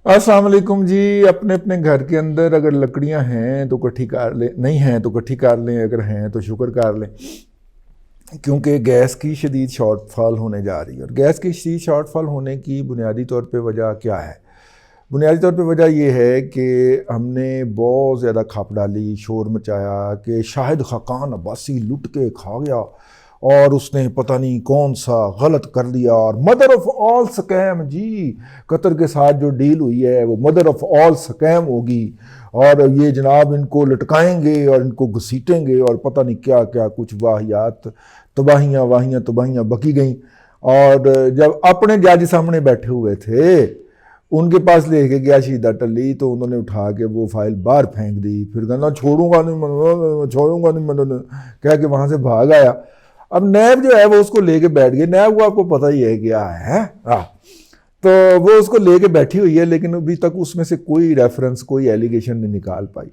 अस्सलाम वालेकुम जी। अपने अपने घर के अंदर अगर लकड़ियां हैं तो इकट्ठी कर लें, नहीं हैं तो इकट्ठी कर लें, अगर हैं तो शुक्र कर लें, क्योंकि गैस की शदीद शॉर्टफॉल होने जा रही है। और गैस की शदीद शॉर्टफॉल होने की बुनियादी तौर पे वजह क्या है? बुनियादी तौर पे वजह यह है कि हमने बहुत ज़्यादा खप डाली, शोर मचाया कि शाहिद खाकान अब्बासी लुट के खा गया और उसने पता नहीं कौन सा गलत कर दिया, और मदर ऑफ ऑल स्कैम जी, कतर के साथ जो डील हुई है वो मदर ऑफ ऑल स्कैम होगी, और ये जनाब इनको लटकाएंगे और इनको घसीटेंगे और पता नहीं क्या क्या कुछ वाहियात, तबाहियाँ बकी गई। और जब अपने जज सामने बैठे हुए थे, उनके पास लेके गया शीदा टल्ली, तो उन्होंने उठा के वो फाइल बाहर फेंक दी। फिर कहना छोड़ूंगा नहीं मैं, कह के वहाँ से भाग आया। अब नैब जो है वो उसको लेके बैठ गई। नैब को आपको पता ही है क्या है, तो वो उसको लेके बैठी हुई है, लेकिन अभी तक उसमें से कोई रेफरेंस, कोई एलिगेशन नहीं निकाल पाई।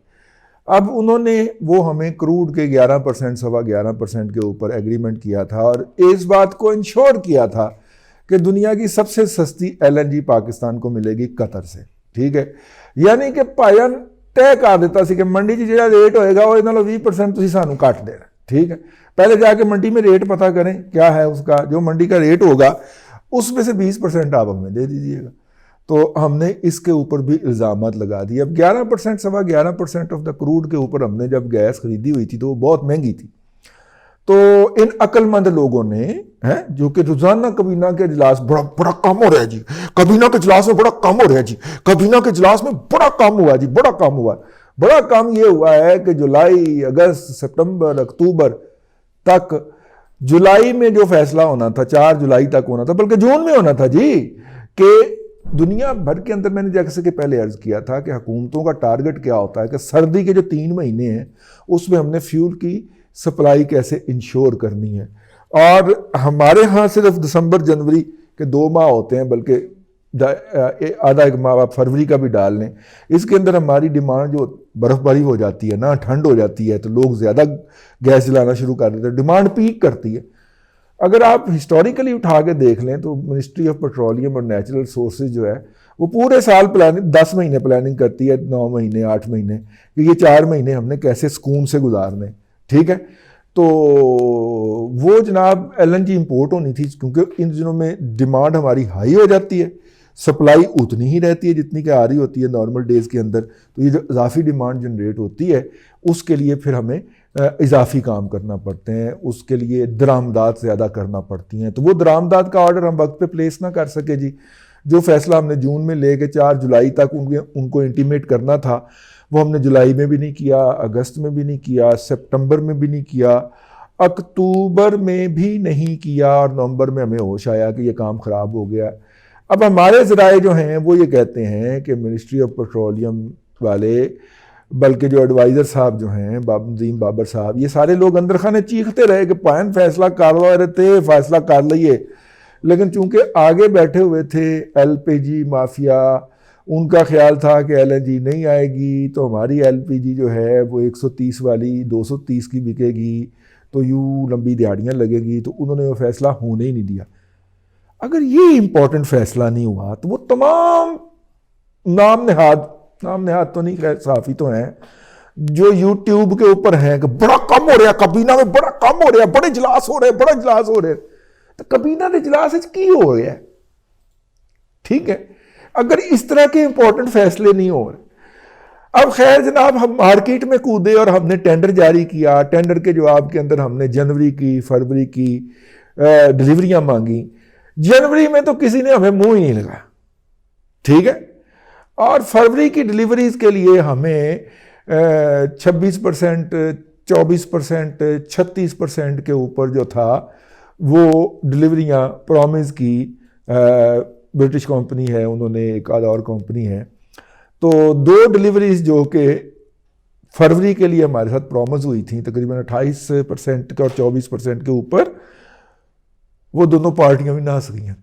अब उन्होंने वो हमें क्रूड के 11%, 11.25% के ऊपर एग्रीमेंट किया था और इस बात को इंश्योर किया था कि दुनिया की सबसे सस्ती LNG पाकिस्तान को मिलेगी कतर से। ठीक है, यानी कि भाईजान तय कर दिता सी कि मंडी च जो रेट होएगा वो इन्होंने 20% तुसीं सानू घट देना। ठीक है, पहले जाके मंडी में रेट पता करें क्या है उसका, जो मंडी का रेट होगा उसमें से 20% आप हमें दे दीजिएगा। तो हमने इसके ऊपर भी इल्ज़ामात लगा दिए। अब 11%, 11.25% ऑफ द क्रूड के ऊपर हमने जब गैस खरीदी हुई थी तो वो बहुत महंगी थी। तो इन अक्लमंद लोगों ने, हैं जो कि रोजाना कबीना के इजलास बड़ा कम हो रहा है जी, कबीना के इजलास में बड़ा कम हो रहा है जी, कबीना के इजलास में बड़ा कम हुआ जी, बड़ा कम हुआ। बड़ा कम ये हुआ है कि जुलाई, अगस्त, सितंबर, अक्टूबर तक, जुलाई में जो फैसला होना था 4 जुलाई तक होना था, बल्कि जून में होना था जी, कि दुनिया भर के अंदर, मैंने जैसे कि पहले अर्ज किया था कि हुकूमतों का टारगेट क्या होता है कि सर्दी के जो 3 महीने हैं उसमें हमने फ्यूल की सप्लाई कैसे इंश्योर करनी है। और हमारे यहाँ सिर्फ दिसंबर जनवरी के 2 माह होते हैं, बल्कि आधा एक माह आप फरवरी का भी डाल लें, इसके अंदर हमारी डिमांड जो बर्फबारी हो जाती है ना, ठंड हो जाती है, तो लोग ज़्यादा गैस जलाना शुरू कर देते हैं, डिमांड पीक करती है। अगर आप हिस्टोरिकली उठा के देख लें तो मिनिस्ट्री ऑफ पेट्रोलियम और नेचुरल सोर्सेज जो है वो पूरे साल प्लानिंग, 10 महीने प्लानिंग करती है, 9 महीने, 8 महीने, कि ये 4 महीने हमने कैसे सुकून से गुजारने। ठीक है, तो वो जनाब LNG इंपोर्ट होनी थी, क्योंकि इन दिनों में डिमांड हमारी हाई हो जाती है, सप्लाई उतनी ही रहती है जितनी कि आ रही होती है नॉर्मल डेज़ के अंदर। तो ये जो इजाफी डिमांड जनरेट होती है उसके लिए फिर हमें इजाफी काम करना पड़ते हैं, उसके लिए दरामदात ज़्यादा करना पड़ती हैं। तो वो दरामदात का ऑर्डर हम वक्त पे प्लेस ना कर सके जी। जो फैसला हमने जून में ले के 4 जुलाई तक उनको इंटीमेट करना था, वो हमने जुलाई में भी नहीं किया, अगस्त में भी नहीं किया, सितंबर में भी नहीं किया, अक्टूबर में भी नहीं किया, और नवंबर में हमें होश आया कि ये काम ख़राब हो गया। अब हमारे ज़राए जो हैं वो ये कहते हैं कि मिनिस्ट्री ऑफ पेट्रोलियम वाले, बल्कि जो एडवाइज़र साहब जो हैं, नदीम बाबर साहब, ये सारे लोग अंदर खाने चीखते रहे कि पायन फैसला कर रहे थे, फैसला कर लिए। लेकिन चूंकि आगे बैठे हुए थे LPG माफिया, उनका ख्याल था कि LNG नहीं आएगी तो हमारी LPG जो है वो 130 वाली 230 की बिकेगी, तो यूँ लंबी दिहाड़ियाँ लगेगी, तो उन्होंने वो फैसला होने ही नहीं दिया। अगर ये इंपॉर्टेंट फैसला नहीं हुआ तो वो तमाम नाम नहाद तो नहीं, खैर साफ़ी तो हैं, जो YouTube के ऊपर हैं कि बड़ा कम हो रहा, कबीना में बड़ा कम हो रहा, बड़े इजलास हो रहे, बड़ा इजलास हो रहे, तो कबीना के इजलास की हो रहा है। ठीक है, अगर इस तरह के इंपॉर्टेंट फैसले नहीं हो रहे। अब खैर जनाब, हम मार्केट में कूदे और हमने टेंडर जारी किया। टेंडर के जवाब के अंदर हमने जनवरी की, फरवरी की डिलीवरियां मांगी। जनवरी में तो किसी ने हमें मुंह ही नहीं लगाया। ठीक है, और फरवरी की डिलीवरीज के लिए हमें 26%, 24%, 36% के ऊपर जो था वो डिलीवरियां प्रॉमिस की। ब्रिटिश कंपनी है, उन्होंने एक आध और कंपनी है, तो 2 डिलीवरीज जो कि फरवरी के लिए हमारे साथ प्रॉमिस हुई थी, तकरीबन 28% और 24% के ऊपर, वो दोनों पार्टियां भी नास गई हैं।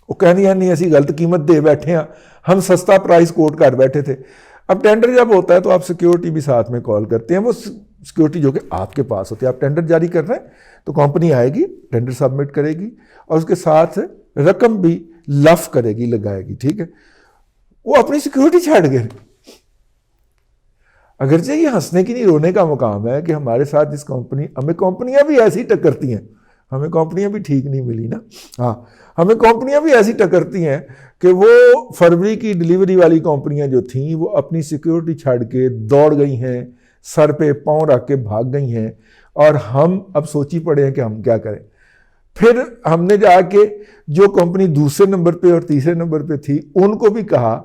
वो कहनी नहीं ऐसी गलत कीमत दे बैठे हैं, हम सस्ता प्राइस कोट कर बैठे थे। अब टेंडर जब होता है तो आप सिक्योरिटी भी साथ में कॉल करते हैं, वो सिक्योरिटी जो कि आपके पास होती है। आप टेंडर जारी कर रहे हैं तो कंपनी आएगी, टेंडर सबमिट करेगी और उसके साथ रकम भी लफ करेगी, लगाएगी। ठीक है, वो अपनी सिक्योरिटी छाड़ गए। अगरचे ये हंसने की नहीं रोने का मुकाम है कि हमारे साथ जिस कंपनी, हमें कंपनियां भी ऐसी टक्करती हैं, हमें कंपनियां भी ठीक नहीं मिली ना। हाँ, हमें कंपनियां भी ऐसी टक्करती हैं कि वो फरवरी की डिलीवरी वाली कंपनियां जो थीं वो अपनी सिक्योरिटी छाड़ के दौड़ गई हैं, सर पे पांव रख के भाग गई हैं, और हम अब सोची पड़े हैं कि हम क्या करें। फिर हमने जाके जो कंपनी दूसरे नंबर पे और तीसरे नंबर पे थी उनको भी कहा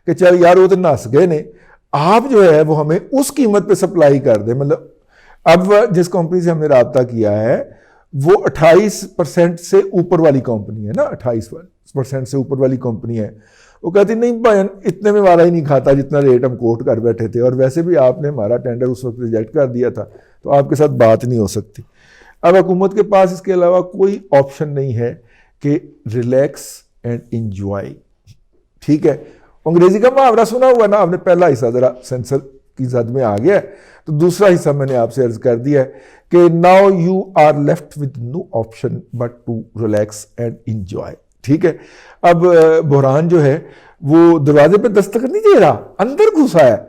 कि चल यार वो तो नस गए ने, आप जो है वो हमें उस कीमत पे सप्लाई कर दे। मतलब अब जिस कंपनी से हमने रब्ता किया है वो 28% से ऊपर वाली कंपनी है ना, 28% से ऊपर वाली कंपनी है। वो कहती नहीं भाई इतने में वाला ही नहीं खाता जितना रेट हम कोट कर बैठे थे, और वैसे भी आपने हमारा टेंडर उस वक्त रिजेक्ट कर दिया था, तो आपके साथ बात नहीं हो सकती। अब हुकूमत के पास इसके अलावा कोई ऑप्शन नहीं है कि रिलैक्स एंड इंजॉय। ठीक है, अंग्रेजी का मुहावरा सुना हुआ ना आपने, पहला हिस्सा जरा सेंसर की जद में आ गया है, तो दूसरा हिस्सा मैंने आपसे अर्ज कर दिया है कि now you are left with no option but to relax and enjoy. ठीक है, अब बुरहान जो है वो दरवाजे पे दस्तक नहीं दे रहा, अंदर घुसा है,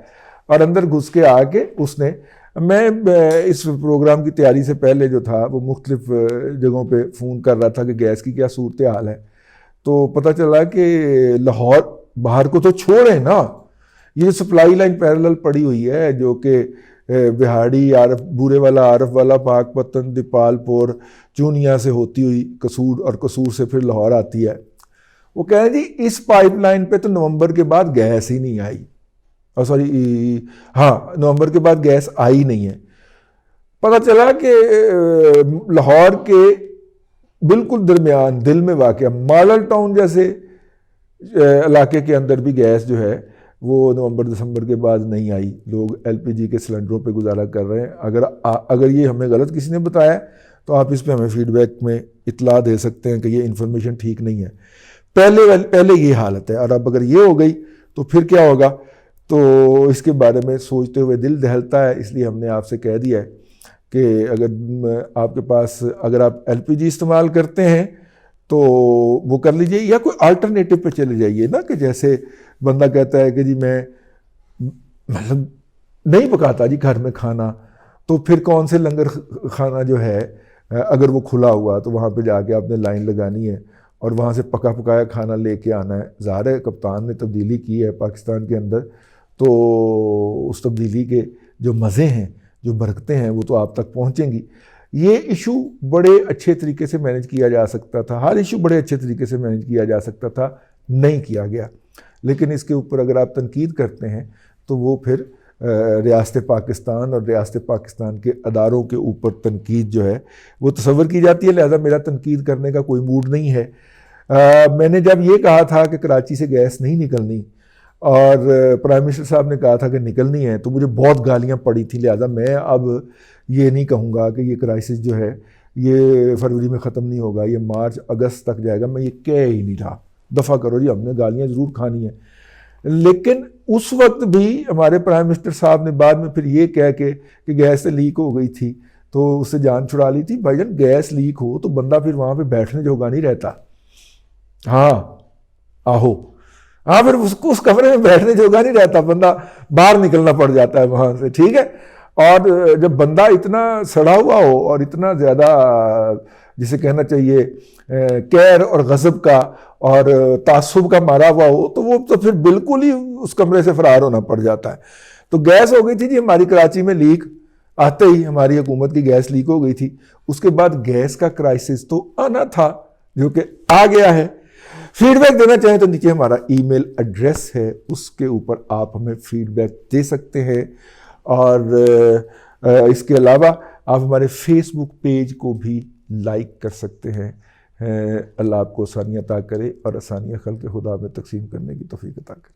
और अंदर घुस के आके उसने, मैं इस प्रोग्राम की तैयारी से पहले जो था वो मुख्तलिफ जगहों पे फ़ोन कर रहा था कि गैस की क्या सूरत हाल है, तो पता चला कि लाहौर बाहर को तो छोड़े ना, ये सप्लाई लाइन पैरेलल पड़ी हुई है जो कि बिहाड़ी, आरफ, बूरे वाला, आरफ वाला, पाकपतन, दीपालपुर, चूनिया से होती हुई कसूर, और कसूर से फिर लाहौर आती है। वो कह रहे जी इस पाइपलाइन पे तो नवंबर के बाद गैस ही नहीं आई, और सॉरी हाँ नवंबर के बाद गैस आई नहीं है। पता चला कि लाहौर के बिल्कुल दरमियान दिल में वाक़या मॉडल टाउन जैसे इलाके के अंदर भी गैस जो है वो नवंबर दिसंबर के बाद नहीं आई। लोग एलपीजी के सिलेंडरों पे गुजारा कर रहे हैं। अगर ये हमें गलत किसी ने बताया तो आप इस पे हमें फीडबैक में इतला दे सकते हैं कि ये इन्फॉर्मेशन ठीक नहीं है। पहले ये हालत है, और अब अगर ये हो गई तो फिर क्या होगा, तो इसके बारे में सोचते हुए दिल दहलता है। इसलिए हमने आपसे कह दिया है कि अगर आपके पास, अगर आप एलपीजी इस्तेमाल करते हैं तो वो कर लीजिए, या कोई अल्टरनेटिव पे चले जाइए ना, कि जैसे बंदा कहता है कि जी मैं मतलब नहीं पकाता जी घर में खाना, तो फिर कौन से लंगर खाना जो है अगर वो खुला हुआ तो वहाँ पे जाके आपने लाइन लगानी है और वहाँ से पका पकाया खाना लेके आना है। ज़ाहिर है कप्तान ने तब्दीली की है पाकिस्तान के अंदर, तो उस तब्दीली के जो मज़े हैं, जो बरकतें हैं, वो तो आप तक पहुँचेंगी। ये इशू बड़े अच्छे तरीके से मैनेज किया जा सकता था, हर इशू बड़े अच्छे तरीके से मैनेज किया जा सकता था, नहीं किया गया। लेकिन इसके ऊपर अगर आप तनकीद करते हैं तो वो फिर रियासत पाकिस्तान और रियासत पाकिस्तान के अदारों के ऊपर तनकीद जो है वो तसव्वुर की जाती है। लिहाजा मेरा तनकीद करने का कोई मूड नहीं है। मैंने जब ये कहा था कि कराची से गैस नहीं निकलनी और प्राइम मिनिस्टर साहब ने कहा था कि निकलनी है, तो मुझे बहुत गालियाँ पड़ी थी। लिहाजा मैं अब ये नहीं कहूँगा कि ये क्राइसिस जो है ये फरवरी में ख़त्म नहीं होगा, ये मार्च अगस्त तक जाएगा, मैं ये कह ही नहीं रहा। दफ़ा करो जी, हमने गालियाँ ज़रूर खानी है। लेकिन उस वक्त भी हमारे प्राइम मिनिस्टर साहब ने बाद में फिर ये कह के कि गैस से लीक हो गई थी तो उससे जान छुड़ा ली थी। भाईजान गैस लीक हो तो बंदा फिर वहाँ पे बैठने जोगा नहीं रहता। हाँ आहो, हाँ फिर उसको उस कमरे में बैठने जोगा नहीं रहता, बंदा बाहर निकलना पड़ जाता है वहाँ से। ठीक है, और जब बंदा इतना सड़ा हुआ हो और इतना ज़्यादा जिसे कहना चाहिए कैर और गज़ब का और तासुब का मारा हुआ हो, तो वो तो फिर बिल्कुल ही उस कमरे से फरार होना पड़ जाता है। तो गैस हो गई थी जी हमारी कराची में लीक, आते ही हमारी हुकूमत की गैस लीक हो गई थी। उसके बाद गैस का क्राइसिस तो आना था, जो कि आ गया है। फीडबैक देना चाहें तो नीचे हमारा ईमेल एड्रेस है, उसके ऊपर आप हमें फीडबैक दे सकते हैं। और इसके अलावा आप हमारे फेसबुक पेज को भी लाइक कर सकते हैं। अल्लाह आपको आसानियाँ अता करे और आसानियाँ खल्क़ खुदा में तकसीम करने की तौफ़ीक़ अता करे।